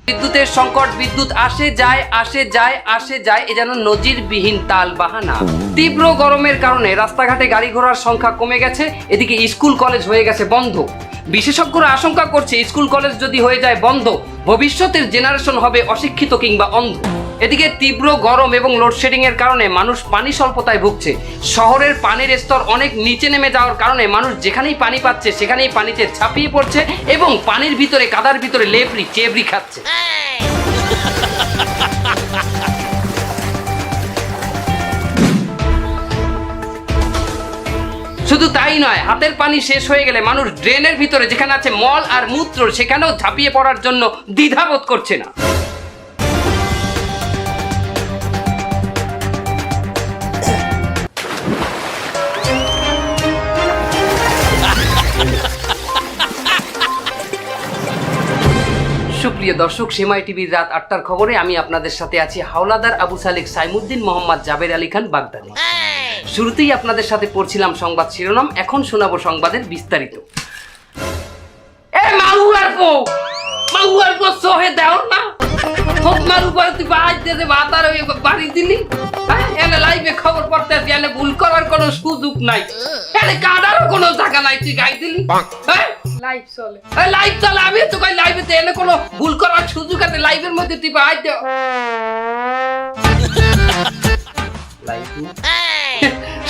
বিদ্যুতের সংকট, বিদ্যুৎ আসে যায় আসে যায় আসে যায়, এ যেন নজিরবিহীন তাল বাহানা। তীব্র গরমের কারণে রাস্তাঘাটে গাড়ি ঘোড়ার সংখ্যা কমে গেছে, এদিকে স্কুল কলেজ হয়ে গেছে বন্ধ। বিশেষজ্ঞরা আশঙ্কা করছে স্কুল কলেজ যদি হয়ে যায় বন্ধ, ভবিষ্যতের জেনারেশন হবে অশিক্ষিত কিংবা অন্ধ। এদিকে তীব্র গরম এবং লোডশেডিং এর কারণে মানুষ পানি স্বল্পতায় ভুগছে। শহরের পানির স্তর অনেক নিচে নেমে যাওয়ার কারণে মানুষ যেখানেই পানি পাচ্ছে সেখানেই পানিতে ছাপিয়ে পড়ছে এবং পানির ভিতরে কাদার ভিতরে লেবড়ি চেবড়ি খাচ্ছে। শুধু তাই নয়, হাতের পানি শেষ হয়ে গেলে মানুষ ড্রেনের ভিতরে যেখানে আছে মল আর মূত্র সেখানেও ঝাঁপিয়ে পড়ার জন্য দ্বিধাবোধ করছে না। সুপ্রিয় দর্শক, সেমাই টিভির রাত ৮টার খবরে আমি আপনাদের সাথে আছি হাওলাদার আবু সালেক সাইমুদ্দিন মোহাম্মদ জাবের আলী খান বাগদানি। শুরুতেই আপনাদের সাথে পড়ছিলাম সংবাদ শিরোনাম, এখন শোনাবো সংবাদের বিস্তারিত। এ মাহুয়ার পো সোহে দাও না হোক মারু পরে তুই বাজ দে ভাতার ওই বাড়ি দিলি। এনে লাইভে খবর পড়তে আসি, এনে ভুল করার কোনো সুযোগ নাই, এনে কাটারও কোনো জায়গা নাই, তুই গাই দিলি। লাইভ চলে, লাইভ চলে, আমি তো কই লাইভে এনে কোনো ভুল করার সুযোগ আছে, লাইভের মধ্যে তুই বাজ দে।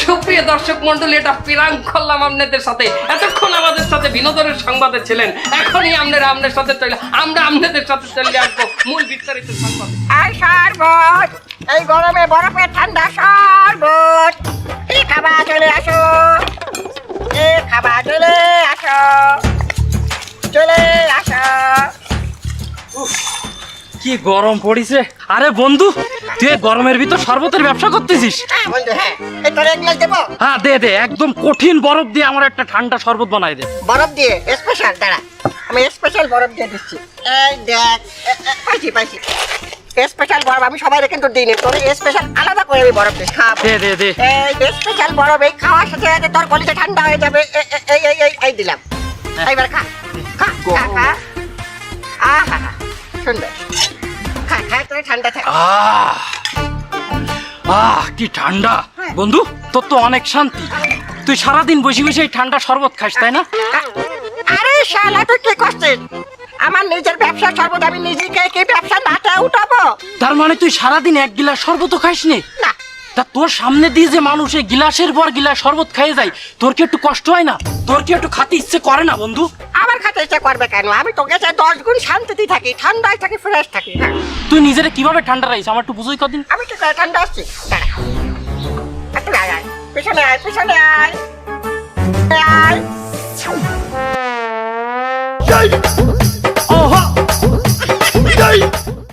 সুপ্রিয় দর্শক মন্ডলী, এটা প্রাঙ্ক করলাম আপনাদের সাথে। এতক্ষণ আমাদের সাথে বিনোদনের সংবাদে ছিলেন, এখনই আপনাদের সাথে চলে আমরা আপনাদের সাথে চলে আসবো মূল বিস্তারিত সংবাদ। এই শরবত, এই গরমে বরফের ঠান্ডা শরবত, এই খাবার চলে আসো, এই খাবার চলে আসো, চলে আসো। কি গরম পড়িছে। আরে বন্ধু, তুই গরমের ভিতর শরবতের ব্যবসা করতেছিস? হ্যাঁ বন্ধু, হ্যাঁ। এই তোর এক গ্লাস দেবো? হ্যাঁ দে দে, একদম কঠিন বরফ দিয়ে আমার একটা ঠান্ডা শরবত বানাই দে। বরফ দিয়ে স্পেশাল? দাঁড়া, আমি স্পেশাল বরফ দিয়ে দিচ্ছি। এই দেখ, পাইছি স্পেশাল বরফ আমি সবাই কিন্তু দিই নি, তোর স্পেশাল আলাদা করে আমি বরফ দিই। খা দে দে দে। এই স্পেশাল বরফ, এই খাওয়ার সাথে সাথে তোর গলিতে ঠান্ডা হয়ে যাবে। এই দিলাম, এইবার খা খা খা খা। আহা সুন্দর, খা খা, তোর ঠান্ডা থাকে। কি ঠান্ডা বন্ধু, তোর তো অনেক শান্তি। তুই সারাদিন বসে বসে এই ঠান্ডা শরবত খাস, তাই না? আরে শালা, তুই কি করছিস? আমার নিজের ব্যবসা শরবত, আমি নিজেকে কি ব্যবসা নাটা উঠাবো? তার মানে তুই সারাদিন এক গিলাস শরবত খাইস নি? না। তা তোর সামনে দিয়ে যে মানুষ এই গিলাসের পর গিলাস শরবত খেয়ে যায়, তোর কি একটু কষ্ট হয় না? তোর কি একটু খেতে ইচ্ছে করে না বন্ধু? আমার খেতে ইচ্ছে করবে কেন? আমি তোকে চাই 10 গুণ শান্তিতে থাকি, ঠান্ডায় থাকি, ফ্রেশ থাকি। তুই নিজেরে কিভাবে ঠান্ডা রাখিস আমার একটু বুঝই কদিন। আমি তো ঠান্ডা আসছি। দাঁড়া, একটু আয়, পিছনে আয়, পিছনে আয়, আয়।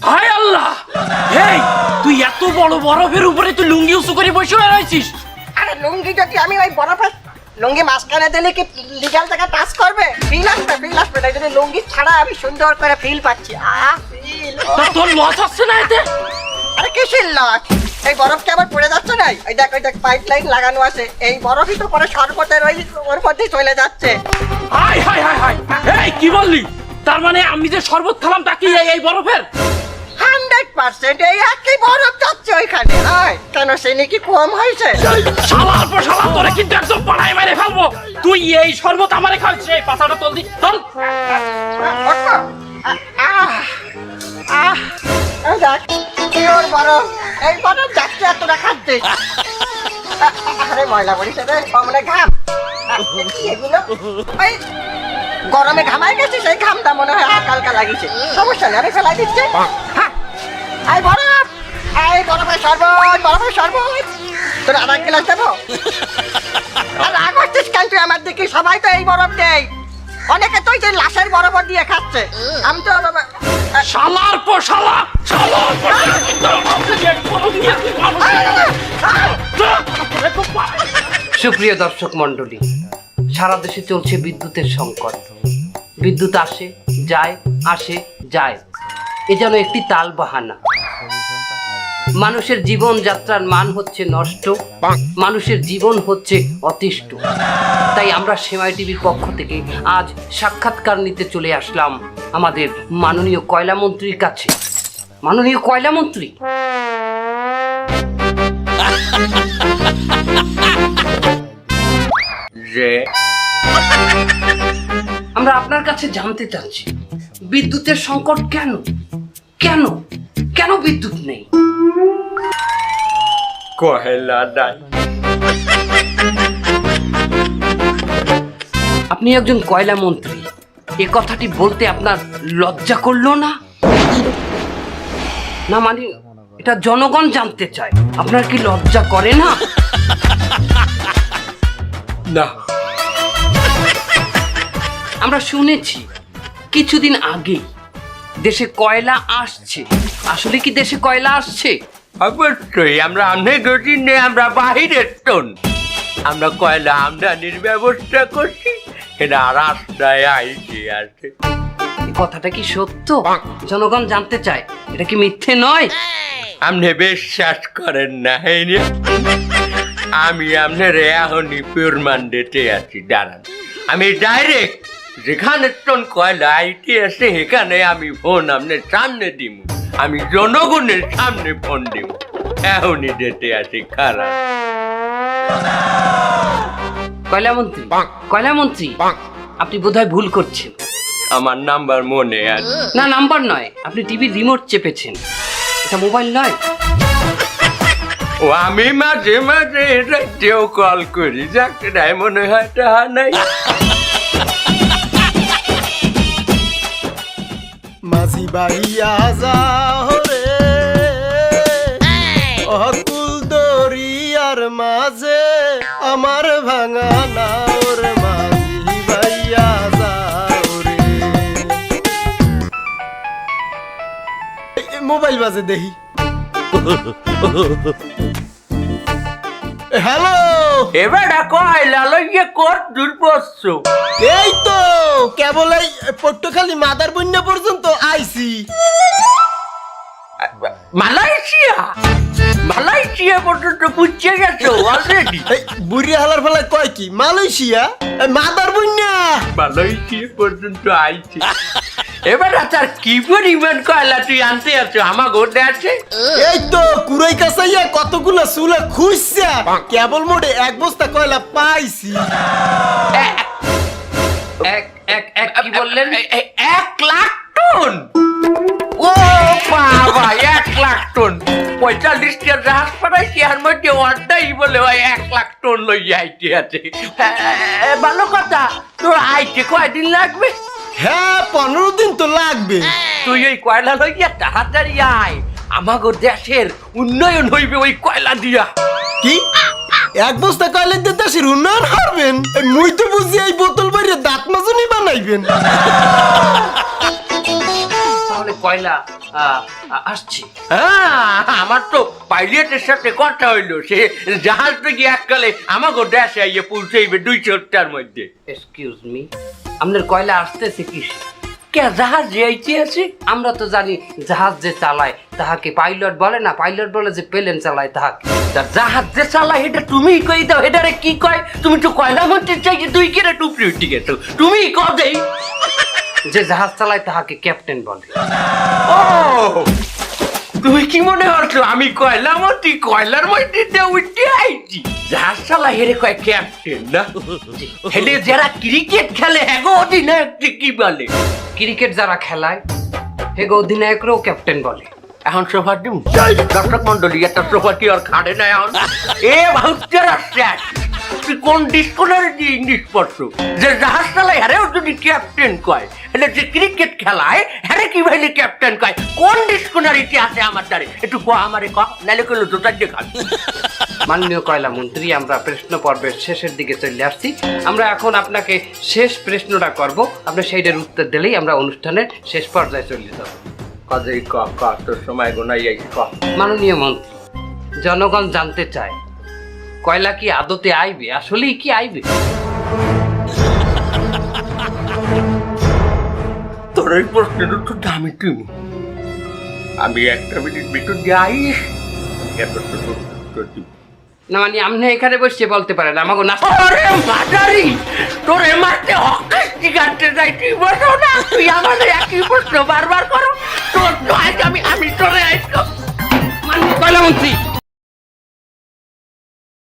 হায় আল্লাহ, এই তুই এত বড় বরফের উপরে তুই লুঙ্গি উঁচু করে বসে রয়েছিস? আরে লুঙ্গি যদি আমি ওই বরফের লুঙ্গি মাঝখানে দিলে কি লিগাল থেকে টাচ করবে? ফিল আসবে না। যদি লুঙ্গি ছাড়া আমি সুন্দর করে ফিল পাচ্ছি। ফিল। তোর লস হচ্ছে না এতে? আরে কিসের লস? এই বরফকে আবার পড়ে যাচ্ছে না? ওই দেখ পাইপ লাইন লাগানো আছে, এই বরফই তো পরে শরবতের ওর মধ্যেই চলে যাচ্ছে। হাই হাই হাই হাই, এই কি বললি? তার মানে আমি যে শরবত খেলাম তা কি এই বরফের? 100% এই একই বরফ যাচ্ছে ওইখানে। কেন, চিনি কি কম হয়েছে? শালার পর শালা, তোরে কিন্তু একদম পাড়ায় মেরে ফেলবো। তুই এই শরবত আমারে খাওয়াচ্ছিস? এই পাছাটা তোল দি, চল। দেখ পিওর বরফ, এই বরফ যাচ্ছে আর তোরা খাচ্ছিস। আরে ময়লা বলিস রে, মানে ঘাম এগুলো। ওই গরমে ঘামাই গেছিস, সেই ঘামটা মনে হয় হালকা লাগিয়েছে। সমস্যা নেই, আমি ফেলাই দিচ্ছি। এই বরফ, এই বরফের শরবত, তোর আর এক গ্লাস দেবো? আর রাগ করছিস কেন তুই আমার দিকে? সবাই তো এই বরফ দেয়, অনেকে তো যে লাশের বরফ দিয়ে খাচ্ছে। আমি তো শালার পর শালা, সুপ্রিয় দর্শক মন্ডলী, সারা দেশে চলছে বিদ্যুতের সংকট। বিদ্যুৎ আসে যায় আসে যায়, এ যেন একটি তাল বাহানা। মানুষের জীবনযাত্রার মান হচ্ছে নষ্ট, মানুষের জীবন হচ্ছে অতিষ্ঠ। তাই আমরা সেমাই টিভির পক্ষ থেকে আজ সাক্ষাৎকার নিতে চলে আসলাম আমাদের মাননীয় কয়লা মন্ত্রীর কাছে। মাননীয় কয়লা মন্ত্রী, যে আমরা আপনার কাছে জানতে চাচ্ছি বিদ্যুতের সংকট কেন কেন কেন বিদ্যুৎ নেই? কয়লা নাই। আপনি একজন কয়লা মন্ত্রী, এ কথাটি বলতে আপনার লজ্জা করলো না? না মানে এটা জনগণ জানতে চায়, আপনার কি লজ্জা করে না? না, আমরা শুনেছি কিছুদিন আগেই দেশে কয়লা আসছে। আসলে কি দেশে কয়লা আসছে? অবশ্যই আমরা অনেক দিনে আমরা বাহিরের টন আমরা কয়লা আমদানির ব্যবস্থা করছি, এটা রাস্তায় আইছে আছে। এই কথাটা কি সত্য? জনগণ জানতে চায়, এটা কি মিথ্যে নয়? আপনি বিশ্বাস করেন না? এই নিয়ে আমি আপনার এখনই প্রমাণ দিতে আছি, দাঁড়ান। আমি ডাইরেক্ট যেখানে টন কয়লা আইতে আছে সেখানে আমি ফোন আপনার সামনে দিব, আমি জনগণের সামনে ফোন দিব, এখনই দিতে আছি। খারাপ কয়লা মন্ত্রী, কয়লা মন্ত্রী, আপনি বোধহয় ভুল করছেন। আমার নাম্বার মনে আছে। না, নাম্বার নয়, আপনি টিভির রিমোট চেপেছেন, এটা মোবাইল নয়। ও আমি মাঝে মাঝে রাতেও কল করি, যাকে নাই মনে হয় তাহা নাই। মাঝি বাইয়া যাও রে অকুল দরিয়ার মাঝে আমার ভাঙা নাওর মাঝি বাইয়া যাও রে। মোবাইল বাজে দেখি। হ্যালো, এবার কয়লা লইয়ে কর দূর পড়ছো? এই তো কেবল এই পট্টখালি মাদার বন্যা পর্যন্ত আইছি। মালয়েশিয়া, মালয়েশিয়া পর্যন্ত পুচ্ছে গেছো অলরেডি? এই বুড়ি হালার ফেলায় কয় কি মালয়েশিয়া? মাদার বন্যা মালয়েশিয়া পর্যন্ত আইছি। এবার আর কি পরিমাণ কয়লা তুই আনতে আছো আমার গোটে আছে? এই তো কুড়াই কাছাইয়া কতগুলো চুলা খুঁজছে, কেবল মোটে এক বস্তা কয়লা পাইছি। কি বললেন? 1,00,000 টন? ও বাবা, 1,00,000 টন! 45টা জাহাজ পাঠাইছি, আর মধ্যে অর্ধাই বলে ভাই 1,00,000 টন লইয়া আইতে আছে। ভালো কথা, তোর আইতে কয়দিন লাগবে? হ্যাঁ 15 দিন তো লাগবে। তুই ওই কয়লা লইয়া তাড়াতাড়ি আয়, আমাগো দেশের উন্নয়ন হইবে ওই কয়লা দিয়া। কি এক বস্তা কয়লা দিয়ে দেশের উন্নয়ন করবেন? মুই তো বুঝি এই বোতল ভরে দাঁত মাজনি বানাইবেন। তাহলে কয়লা আসছে? হ্যাঁ, আমার তো পাইলটের সাথে কথা হইলো, সে জাহাজ থেকে এককালে আমাগো দেশে আইয়ে পৌঁছাইবে 2 সপ্তাহের মধ্যে। এক্সকিউজ মি, আপনার কয়লা আসতেছে কিসে? কে জাহাজ যাইতে আছে? আমরা তো জানি জাহাজ যে চালায় তাহাকে পাইলট বলে না, পাইলট বলে যে প্লেন চালায় তাহাকে। তা জাহাজ যে চালা এটা তুমিই কই দাও, এটারে কি কয়? তুমি তো কয়লা মন্ত্রী চাই যে 2 কেরে টুকরি উঠে গেছো, তুমিই কও দেই। যে জাহাজ চালায় তাহাকে ক্যাপ্টেন বলে। ও, তুমি কি মনে করছো আমি কয়লা মন্ত্রী কয়লার মধ্যে দিয়ে উঠে আইছি? জাহাজ চালা হেরে কয় ক্যাপ্টেন না? হেলে যারা ক্রিকেট খেলে হ্যাগো অধিনায়ক কি বলে? ক্রিকেট যারা খেলায় হেগো অধিনায়করাও ক্যাপ্টেন বলে। এখন সোফা দিম দর্শক মন্ডলী, একটা সোফা কি আর খাড়ে না এখন? এ ভাউচার আসছে, তুই কোন ডিসকোনারি দিয়ে ইংলিশ পড়ছো? যে জাহাজ চালায় হ্যারেও যদি ক্যাপ্টেন কয়, એટલે যে ক্রিকেট খেলায় হ্যারে কি ভাইলে ক্যাপ্টেন কয়? কোন ডিসকোনারিতে আছে আমার দ্বারে? একটু ক আমারে ক, নাইলে কইলো জোতার দিয়ে খাবি। মাননীয় কয়লা মন্ত্রী, আমরা প্রশ্ন পর্বের শেষের দিকে চলে আসছি। আমরা এখন আপনাকে শেষ প্রশ্নটা করব, আপনি সেইটার উত্তর দিলেই আমরা অনুষ্ঠানের শেষ পর্যায়ে চলে যাব। কাজেই ক ক, তোর সময় গোনাই আইছি ক। মাননীয় মন্ত্রী, জনগণ জানতে চায় কয়লা কি আদতে আইবে? আসলেই কি আইবে? তোর এই প্রশ্নের উত্তর দামি তুমি, আমি একটা মিনিট ভিতর দিয়ে আইস এত উত্তর দিব। না মানে আপনি এখানে বসে বলতে পারেন আমাকে না। আরে মাদারি, তোরে মারতে হকাশটি কাটতে যাই তুই বসো না, তুই আমাদের একই প্রশ্ন বারবার করো। তোর তো আজ আমি তোরে আজকে মাননীয় কয়লা মন্ত্রী